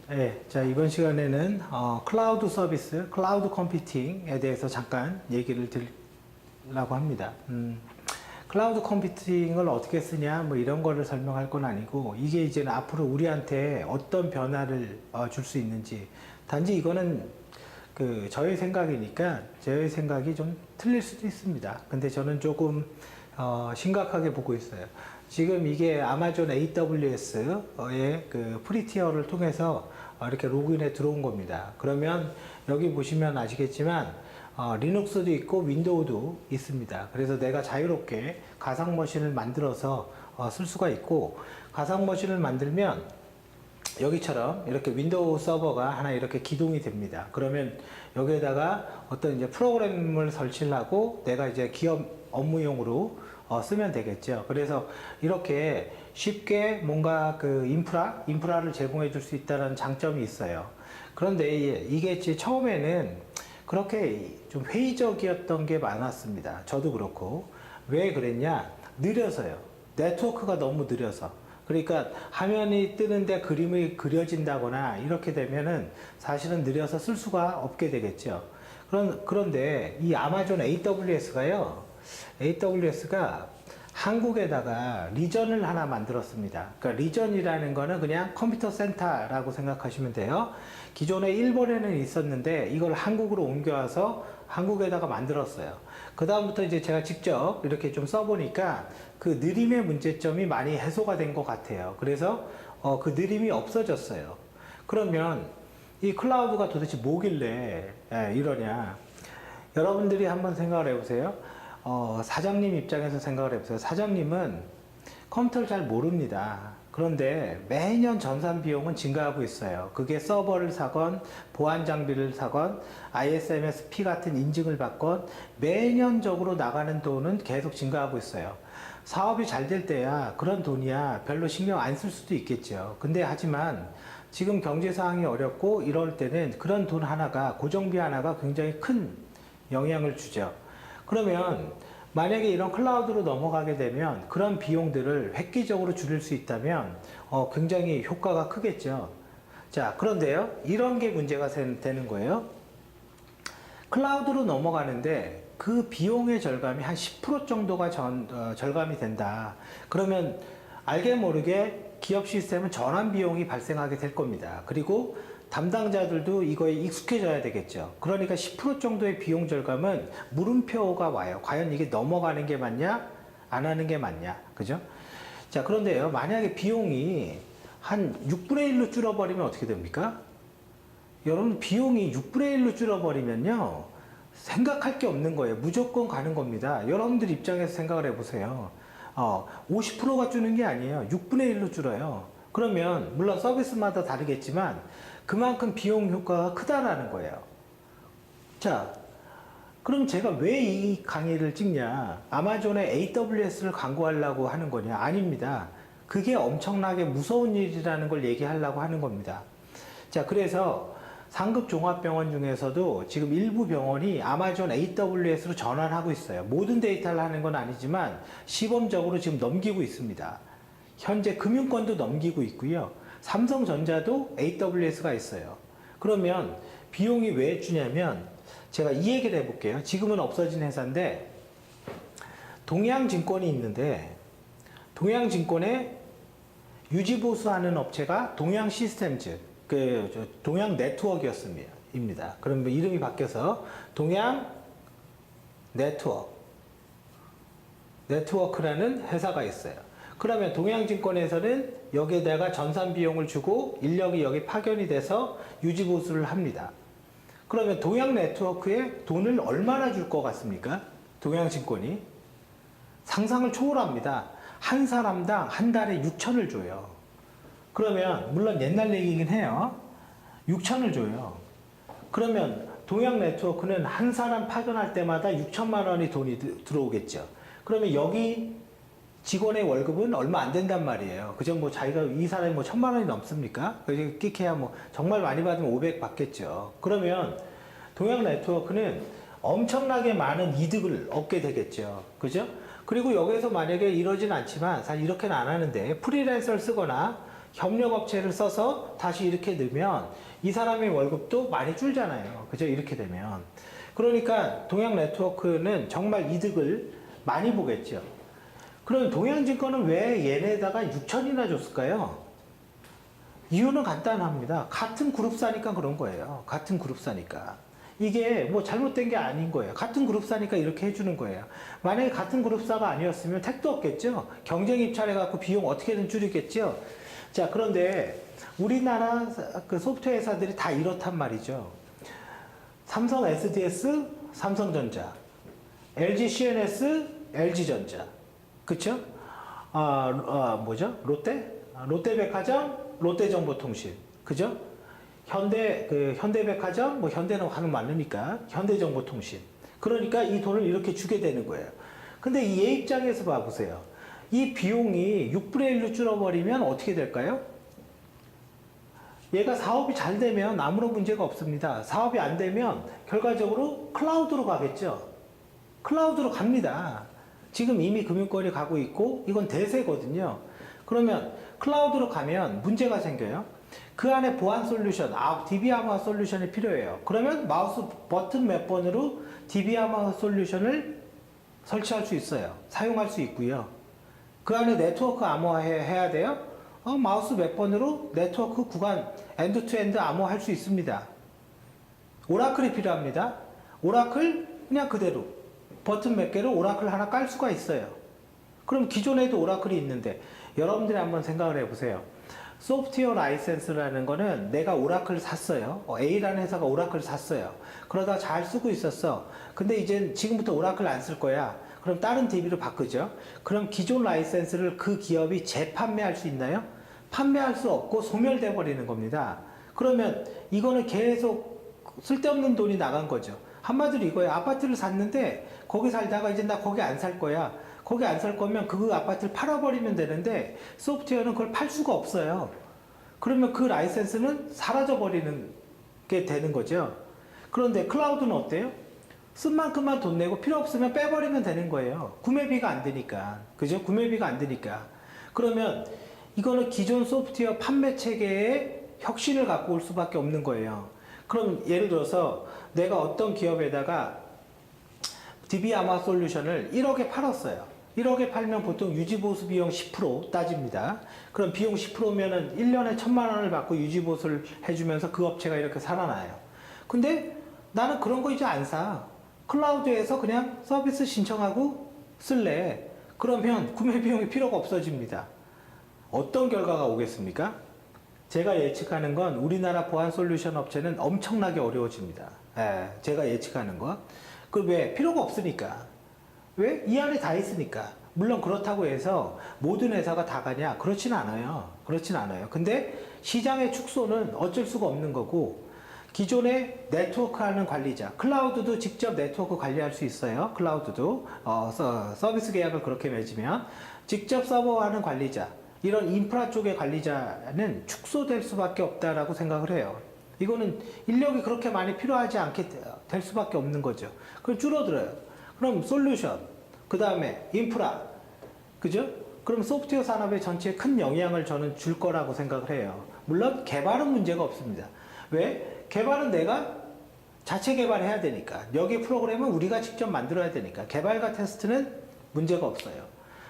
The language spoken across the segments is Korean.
네, 자, 이번 시간에는 클라우드 서비스, 클라우드 컴퓨팅에 대해서 잠깐 얘기를 드리려고 합니다. 클라우드 컴퓨팅을 어떻게 쓰냐, 뭐 이런 거를 설명할 건 아니고, 이게 이제는 앞으로 우리한테 어떤 변화를 줄 수 있는지, 단지 이거는 저의 생각이니까, 저의 생각이 좀 틀릴 수도 있습니다. 근데 저는 조금 심각하게 보고 있어요. 지금 이게 아마존 AWS의 그 프리티어를 통해서 이렇게 로그인에 들어온 겁니다. 그러면 여기 보시면 아시겠지만 리눅스도 있고 윈도우도 있습니다. 그래서 내가 자유롭게 가상 머신을 만들어서 쓸 수가 있고, 가상 머신을 만들면 여기처럼 이렇게 윈도우 서버가 하나 이렇게 기동이 됩니다. 그러면 여기에다가 어떤 이제 프로그램을 설치를 하고 내가 이제 기업 업무용으로 쓰면 되겠죠. 그래서 이렇게 쉽게 뭔가 인프라를 제공해 줄 수 있다는 장점이 있어요. 그런데 이게 이제 처음에는 그렇게 좀 회의적이었던 게 많았습니다. 저도 그렇고. 왜 그랬냐? 느려서요. 네트워크가 너무 느려서. 그러니까 화면이 뜨는데 그림이 그려진다거나 이렇게 되면은 사실은 느려서 쓸 수가 없게 되겠죠. 그런데 이 아마존 AWS가 한국에다가 리전을 하나 만들었습니다. 그러니까 리전이라는 거는 그냥 컴퓨터 센터라고 생각하시면 돼요. 기존에 일본에는 있었는데 이걸 한국으로 옮겨와서 한국에다가 만들었어요. 그 다음부터 이제 제가 직접 이렇게 좀 써보니까 그 느림의 문제점이 많이 해소가 된 것 같아요. 그래서 그 느림이 없어졌어요. 그러면 이 클라우드가 도대체 뭐길래 이러냐? 여러분들이 한번 생각을 해보세요. 사장님 입장에서 생각을 해보세요. 사장님은 컴퓨터를 잘 모릅니다. 그런데 매년 전산 비용은 증가하고 있어요. 그게 서버를 사건, 보안 장비를 사건, ISMS-P 같은 인증을 받건 매년적으로 나가는 돈은 계속 증가하고 있어요. 사업이 잘 될 때야 그런 돈이야 별로 신경 안 쓸 수도 있겠죠. 근데 하지만 지금 경제 상황이 어렵고 이럴 때는 그런 돈 하나가, 고정비 하나가 굉장히 큰 영향을 주죠. 그러면 만약에 이런 클라우드로 넘어가게 되면 그런 비용들을 획기적으로 줄일 수 있다면 굉장히 효과가 크겠죠. 자, 그런데요, 이런 게 문제가 되는 거예요. 클라우드로 넘어가는데 그 비용의 절감이 한 10% 정도가 절감이 된다. 그러면 알게 모르게 기업 시스템은 전환 비용이 발생하게 될 겁니다. 그리고 담당자들도 이거에 익숙해져야 되겠죠. 그러니까 10% 정도의 비용 절감은 물음표가 와요. 과연 이게 넘어가는 게 맞냐? 안 하는 게 맞냐? 그죠? 자, 그런데요, 만약에 비용이 한 6분의 1로 줄어버리면 어떻게 됩니까? 여러분, 비용이 6분의 1로 줄어버리면요, 생각할 게 없는 거예요. 무조건 가는 겁니다. 여러분들 입장에서 생각을 해보세요. 50%가 주는 게 아니에요. 6분의 1로 줄어요. 그러면 물론 서비스마다 다르겠지만 그만큼 비용 효과가 크다라는 거예요. 자, 그럼 제가 왜 이 강의를 찍냐? 아마존의 AWS를 광고하려고 하는 거냐? 아닙니다. 그게 엄청나게 무서운 일이라는 걸 얘기하려고 하는 겁니다. 자, 그래서 상급 종합병원 중에서도 지금 일부 병원이 아마존 AWS로 전환하고 있어요. 모든 데이터를 하는 건 아니지만 시범적으로 지금 넘기고 있습니다. 현재 금융권도 넘기고 있고요. 삼성전자도 AWS가 있어요. 그러면 비용이 왜 주냐면 제가 이 얘기를 해볼게요. 지금은 없어진 회사인데 동양증권이 있는데 동양증권에 유지보수하는 업체가 동양시스템즈, 동양 네트워크였습니다. 그러면 이름이 바뀌어서 동양 네트워크라는 회사가 있어요. 그러면 동양증권에서는 여기에다가 전산 비용을 주고 인력이 여기 파견이 돼서 유지보수를 합니다. 그러면 동양 네트워크에 돈을 얼마나 줄 것 같습니까? 동양증권이 상상을 초월합니다. 한 사람당 한 달에 6천을 줘요. 그러면 물론 옛날 얘기긴 해요. 6천을 줘요. 그러면 동양 네트워크는 한 사람 파견할 때마다 6천만 원이 돈이 들어오겠죠. 그러면 여기 직원의 월급은 얼마 안 된단 말이에요. 그죠? 뭐 자기가 이 사람이 뭐 1,000만 원이 넘습니까? 그래서 끼케야 뭐 정말 많이 받으면 500 받겠죠. 그러면 동양 네트워크는 엄청나게 많은 이득을 얻게 되겠죠. 그죠? 그리고 여기서 만약에 이러진 않지만 사실 이렇게는 안 하는데 프리랜서를 쓰거나 협력업체를 써서 다시 이렇게 넣으면 이 사람의 월급도 많이 줄잖아요. 그죠? 이렇게 되면. 그러니까 동양네트워크는 정말 이득을 많이 보겠죠. 그럼 동양증권은 왜 얘네다가 6천이나 줬을까요? 이유는 간단합니다. 같은 그룹사니까 그런 거예요. 같은 그룹사니까. 이게 뭐 잘못된 게 아닌 거예요. 같은 그룹사니까 이렇게 해주는 거예요. 만약에 같은 그룹사가 아니었으면 택도 없겠죠. 경쟁 입찰해갖고 비용 어떻게든 줄이겠죠. 자, 그런데 우리나라 그 소프트웨어 회사들이 다 이렇단 말이죠. 삼성 SDS, 삼성전자, LG CNS, LG전자. 그쵸? 뭐죠? 롯데? 롯데백화점, 롯데정보통신. 그죠? 현대백화점, 뭐 현대는 하는 많으니까 현대정보통신. 그러니까 이 돈을 이렇게 주게 되는 거예요. 근데 얘 입장에서 봐보세요. 이 비용이 6분의 1로 줄어버리면 어떻게 될까요? 얘가 사업이 잘 되면 아무런 문제가 없습니다. 사업이 안 되면 결과적으로 클라우드로 가겠죠. 클라우드로 갑니다. 지금 이미 금융권이 가고 있고 이건 대세거든요. 그러면 클라우드로 가면 문제가 생겨요. 그 안에 보안 솔루션, DB아마 솔루션이 필요해요. 그러면 마우스 버튼 몇 번으로 DB아마 솔루션을 설치할 수 있어요. 사용할 수 있고요. 그 안에 네트워크 암호화 해야 돼요. 마우스 몇 번으로 네트워크 구간 엔드 투 엔드 암호화 할 수 있습니다. 오라클이 필요합니다. 오라클 그냥 그대로 버튼 몇 개로 오라클 하나 깔 수가 있어요. 그럼 기존에도 오라클이 있는데 여러분들이 한번 생각을 해보세요. 소프트웨어 라이센스라는 거는 내가 오라클 샀어요. A라는 회사가 오라클 샀어요. 그러다 잘 쓰고 있었어. 근데 이제 지금부터 오라클 안 쓸 거야. 그럼 다른 DB로 바꾸죠. 그럼 기존 라이센스를 그 기업이 재판매할 수 있나요? 판매할 수 없고 소멸돼 버리는 겁니다. 그러면 이거는 계속 쓸데없는 돈이 나간 거죠. 한마디로 이거예요. 아파트를 샀는데 거기 살다가 이제 나 거기 안 살 거야. 거기 안 살 거면 그 아파트를 팔아버리면 되는데 소프트웨어는 그걸 팔 수가 없어요. 그러면 그 라이센스는 사라져 버리는 게 되는 거죠. 그런데 클라우드는 어때요? 쓴 만큼만 돈 내고 필요 없으면 빼버리면 되는 거예요. 구매비가 안 되니까. 그죠? 구매비가 안 되니까. 그러면 이거는 기존 소프트웨어 판매 체계에 혁신을 갖고 올 수밖에 없는 거예요. 그럼 예를 들어서 내가 어떤 기업에다가 DB아마 솔루션을 1억에 팔았어요. 1억에 팔면 보통 유지보수 비용 10% 따집니다. 그럼 비용 10%면은 1년에 1,000만 원을 받고 유지보수를 해주면서 그 업체가 이렇게 살아나요. 근데 나는 그런 거 이제 안 사. 클라우드에서 그냥 서비스 신청하고 쓸래. 그러면 구매 비용이 필요가 없어집니다. 어떤 결과가 오겠습니까? 제가 예측하는 건 우리나라 보안 솔루션 업체는 엄청나게 어려워집니다. 제가 예측하는 건. 그 왜? 필요가 없으니까. 왜? 이 안에 다 있으니까. 물론 그렇다고 해서 모든 회사가 다 가냐? 그렇진 않아요. 그렇진 않아요. 근데 시장의 축소는 어쩔 수가 없는 거고, 기존에 네트워크 하는 관리자, 클라우드도 직접 네트워크 관리할 수 있어요. 클라우드도. 서비스 계약을 그렇게 맺으면. 직접 서버 하는 관리자, 이런 인프라 쪽의 관리자는 축소될 수밖에 없다라고 생각을 해요. 이거는 인력이 그렇게 많이 필요하지 않게 될 수밖에 없는 거죠. 그럼 줄어들어요. 그럼 솔루션, 그 다음에 인프라, 그죠? 그럼 소프트웨어 산업의 전체에 큰 영향을 저는 줄 거라고 생각을 해요. 물론 개발은 문제가 없습니다. 왜? 개발은 내가 자체 개발해야 되니까. 여기 프로그램은 우리가 직접 만들어야 되니까. 개발과 테스트는 문제가 없어요.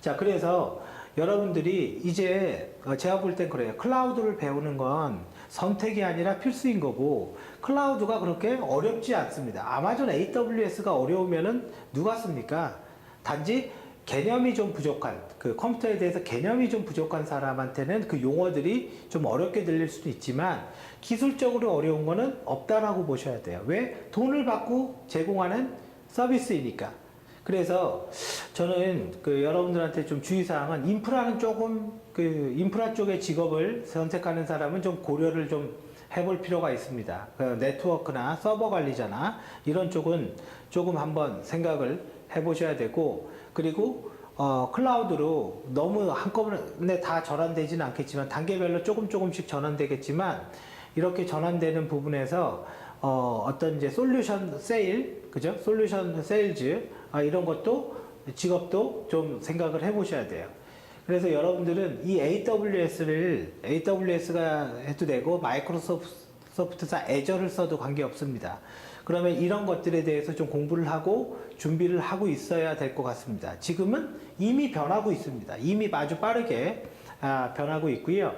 자, 그래서 여러분들이 이제 제가 볼 땐 그래요. 클라우드를 배우는 건 선택이 아니라 필수인 거고, 클라우드가 그렇게 어렵지 않습니다. 아마존 AWS가 어려우면은 누가 씁니까? 단지 개념이 좀 부족한, 그 컴퓨터에 대해서 개념이 좀 부족한 사람한테는 그 용어들이 좀 어렵게 들릴 수도 있지만 기술적으로 어려운 거는 없다라고 보셔야 돼요. 왜? 돈을 받고 제공하는 서비스이니까. 그래서 저는 그 여러분들한테 좀 주의사항은, 인프라는 조금 그 인프라 쪽의 직업을 선택하는 사람은 좀 고려를 좀 해볼 필요가 있습니다. 그 네트워크나 서버 관리자나 이런 쪽은 조금 한번 생각을 해보셔야 되고, 그리고 클라우드로 너무 한꺼번에 다 전환되지는 않겠지만 단계별로 조금씩 전환되겠지만, 이렇게 전환되는 부분에서 어떤 이제 솔루션 세일, 그죠? 솔루션 세일즈, 이런 것도 직업도 좀 생각을 해 보셔야 돼요. 그래서 여러분들은 이 AWS가 해도 되고 마이크로소프트사 애저를 써도 관계없습니다. 그러면 이런 것들에 대해서 좀 공부를 하고 준비를 하고 있어야 될 것 같습니다. 지금은 이미 변하고 있습니다. 이미 아주 빠르게 변하고 있고요.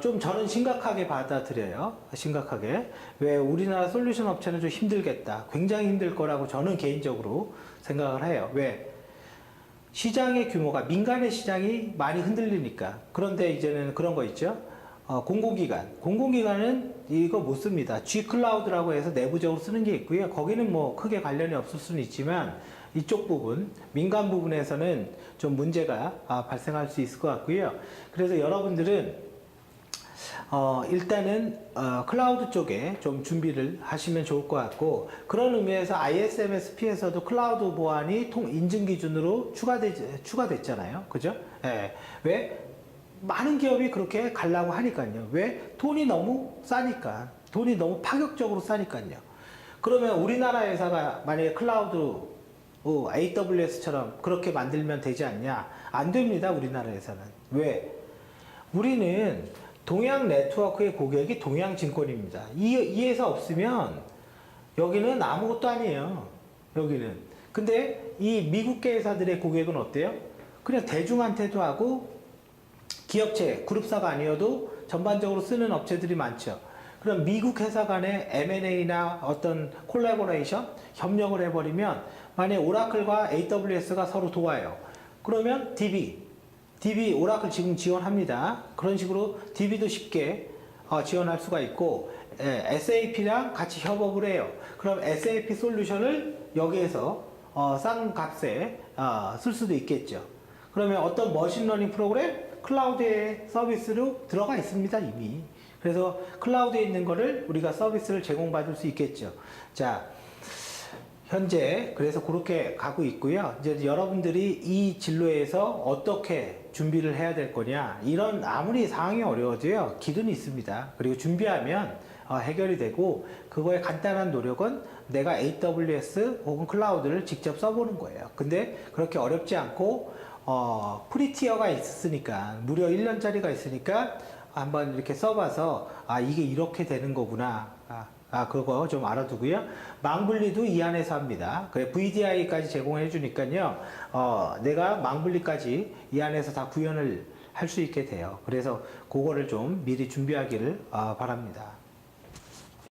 좀 저는 심각하게 받아들여요. 심각하게. 왜 우리나라 솔루션 업체는 좀 힘들겠다. 굉장히 힘들 거라고 저는 개인적으로 생각을 해요. 왜? 시장의 규모가, 민간의 시장이 많이 흔들리니까. 그런데 이제는 그런 거 있죠. 공공기관은 이거 못 씁니다. G클라우드라고 해서 내부적으로 쓰는 게 있고요. 거기는 뭐 크게 관련이 없을 수는 있지만 이쪽 부분, 민간 부분에서는 좀 문제가 발생할 수 있을 것 같고요. 그래서 여러분들은 일단은 클라우드 쪽에 좀 준비를 하시면 좋을 것 같고, 그런 의미에서 ISMSP에서도 클라우드 보안이 인증 기준으로 추가됐잖아요. 그죠? 예. 왜? 많은 기업이 그렇게 가려고 하니까요. 왜? 돈이 너무 싸니까. 돈이 너무 파격적으로 싸니까요. 그러면 우리나라 회사가 만약에 클라우드 AWS처럼 그렇게 만들면 되지 않냐? 안 됩니다. 우리나라 회사는. 왜? 우리는 동양 네트워크의 고객이 동양증권입니다. 이 회사 없으면 여기는 아무것도 아니에요. 여기는. 근데 이 미국계 회사들의 고객은 어때요? 그냥 대중한테도 하고 기업체, 그룹사가 아니어도 전반적으로 쓰는 업체들이 많죠. 그럼 미국 회사 간의 M&A나 어떤 콜라보레이션, 협력을 해버리면 만약에 오라클과 AWS가 서로 도와요. 그러면 DB, 오라클 지금 지원합니다. 그런 식으로 DB도 쉽게 지원할 수가 있고, SAP랑 같이 협업을 해요. 그럼 SAP 솔루션을 여기에서 싼 값에 쓸 수도 있겠죠. 그러면 어떤 머신러닝 프로그램? 클라우드의 서비스로 들어가 있습니다, 이미. 그래서 클라우드에 있는 거를 우리가 서비스를 제공받을 수 있겠죠. 자, 현재 그래서 그렇게 가고 있고요. 이제 여러분들이 이 진로에서 어떻게 준비를 해야 될 거냐, 이런 아무리 상황이 어려워도요, 길은 있습니다. 그리고 준비하면 해결이 되고, 그거의 간단한 노력은 내가 AWS 혹은 클라우드를 직접 써보는 거예요. 근데 그렇게 어렵지 않고 프리티어가 있으니까, 무려 1년짜리가 있으니까 한번 이렇게 써봐서 이게 이렇게 되는 거구나, 그거 좀 알아두고요. 망블리도 이 안에서 합니다. 그래, VDI까지 제공해 주니까요, 내가 망블리까지 이 안에서 다 구현을 할 수 있게 돼요. 그래서 그거를 좀 미리 준비하기를 바랍니다.